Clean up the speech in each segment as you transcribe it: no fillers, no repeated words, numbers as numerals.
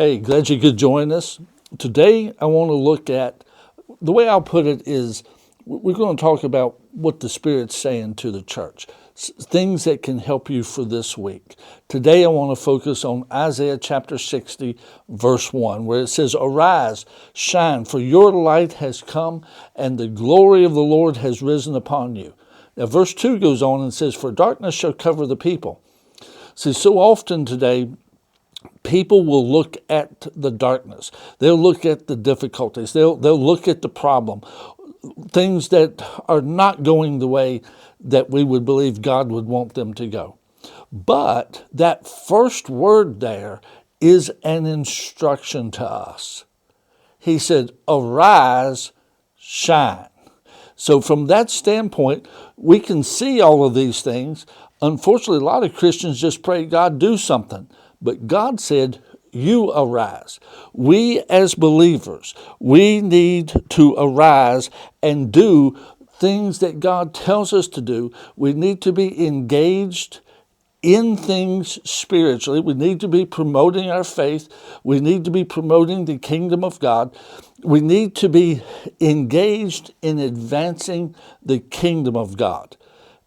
Hey, glad you could join us. Today, I want to look at the way I'll put it is we're going to talk about what the Spirit's saying to the church, things that can help you for this week. Today, I want to focus on Isaiah chapter 60, verse 1, where it says, "Arise, shine, for your light has come, and the glory of the Lord has risen upon you." Now, verse 2 goes on and says, "For darkness shall cover the people." See, so often today, people will look at the darkness. They'll look at the difficulties. They'll look at the problem, things that are not going the way that we would believe God would want them to go. But that first word there is an instruction to us. He said, "Arise, shine." So from that standpoint, we can see all of these things. Unfortunately, a lot of Christians just pray, "God, do something." But God said, "You arise." We as believers, we need to arise and do things that God tells us to do. We need to be engaged in things spiritually. We need to be promoting our faith. We need to be promoting the kingdom of God. We need to be engaged in advancing the kingdom of God.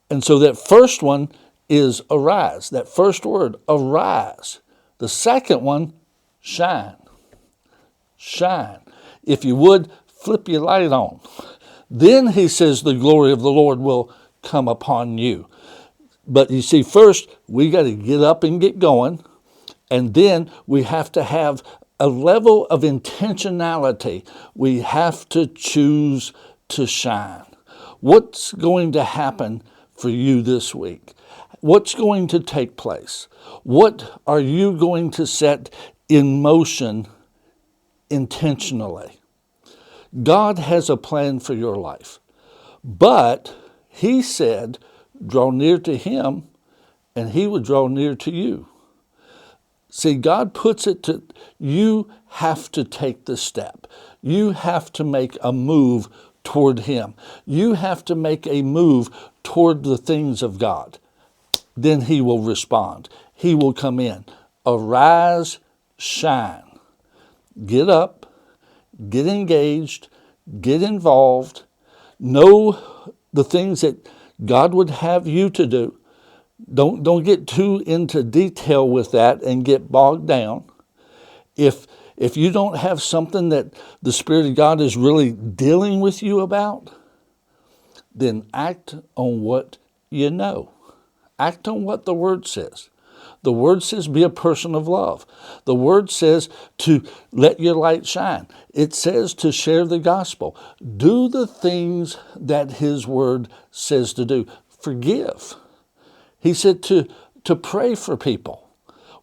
And so that first one is arise. That first word, arise. The second one, shine. Shine. If you would, flip your light on. Then he says the glory of the Lord will come upon you. But you see, first, we got to get up and get going. And then we have to have a level of intentionality. We have to choose to shine. What's going to happen for you this week? What's going to take place? What are you going to set in motion intentionally? God has a plan for your life, but he said, draw near to him and he would draw near to you. See, God puts it to, you have to take the step. You have to make a move toward him. You have to make a move toward the things of God. Then he will respond. He will come in. Arise, shine. Get up, get engaged, get involved. Know the things that God would have you to do. Don't get too into detail with that and get bogged down. If you don't have something that the Spirit of God is really dealing with you about, then act on what you know. Act on what the Word says. The Word says be a person of love. The Word says to let your light shine. It says to share the gospel. Do the things that His Word says to do. Forgive. He said to pray for people.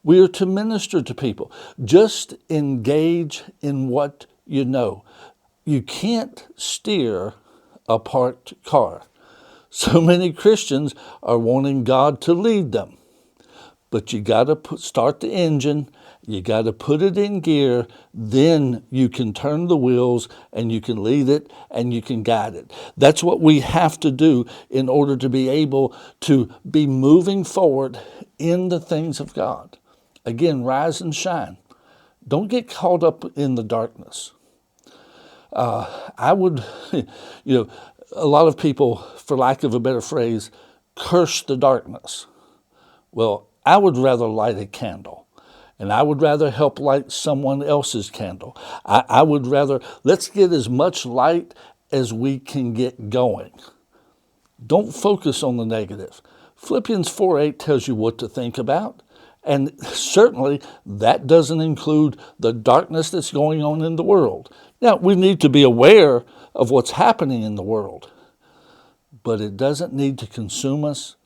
We are to minister to people. Just engage in what you know. You can't steer a parked car. So many Christians are wanting God to lead them. But you got to start the engine. You got to put it in gear. Then you can turn the wheels and you can lead it and you can guide it. That's what we have to do in order to be able to be moving forward in the things of God. Again, rise and shine. Don't get caught up in the darkness. I would, a lot of people, for lack of a better phrase, curse the darkness. Well, I would rather light a candle, and I would rather help light someone else's candle. I would rather, let's get as much light as we can get going. Don't focus on the negative. Philippians 4:8 tells you what to think about, and certainly that doesn't include the darkness that's going on in the world. Now, we need to be aware of what's happening in the world, but it doesn't need to consume us.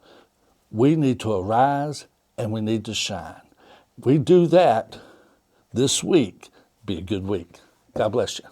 We need to arise and we need to shine. If we do that this week, be a good week. God bless you.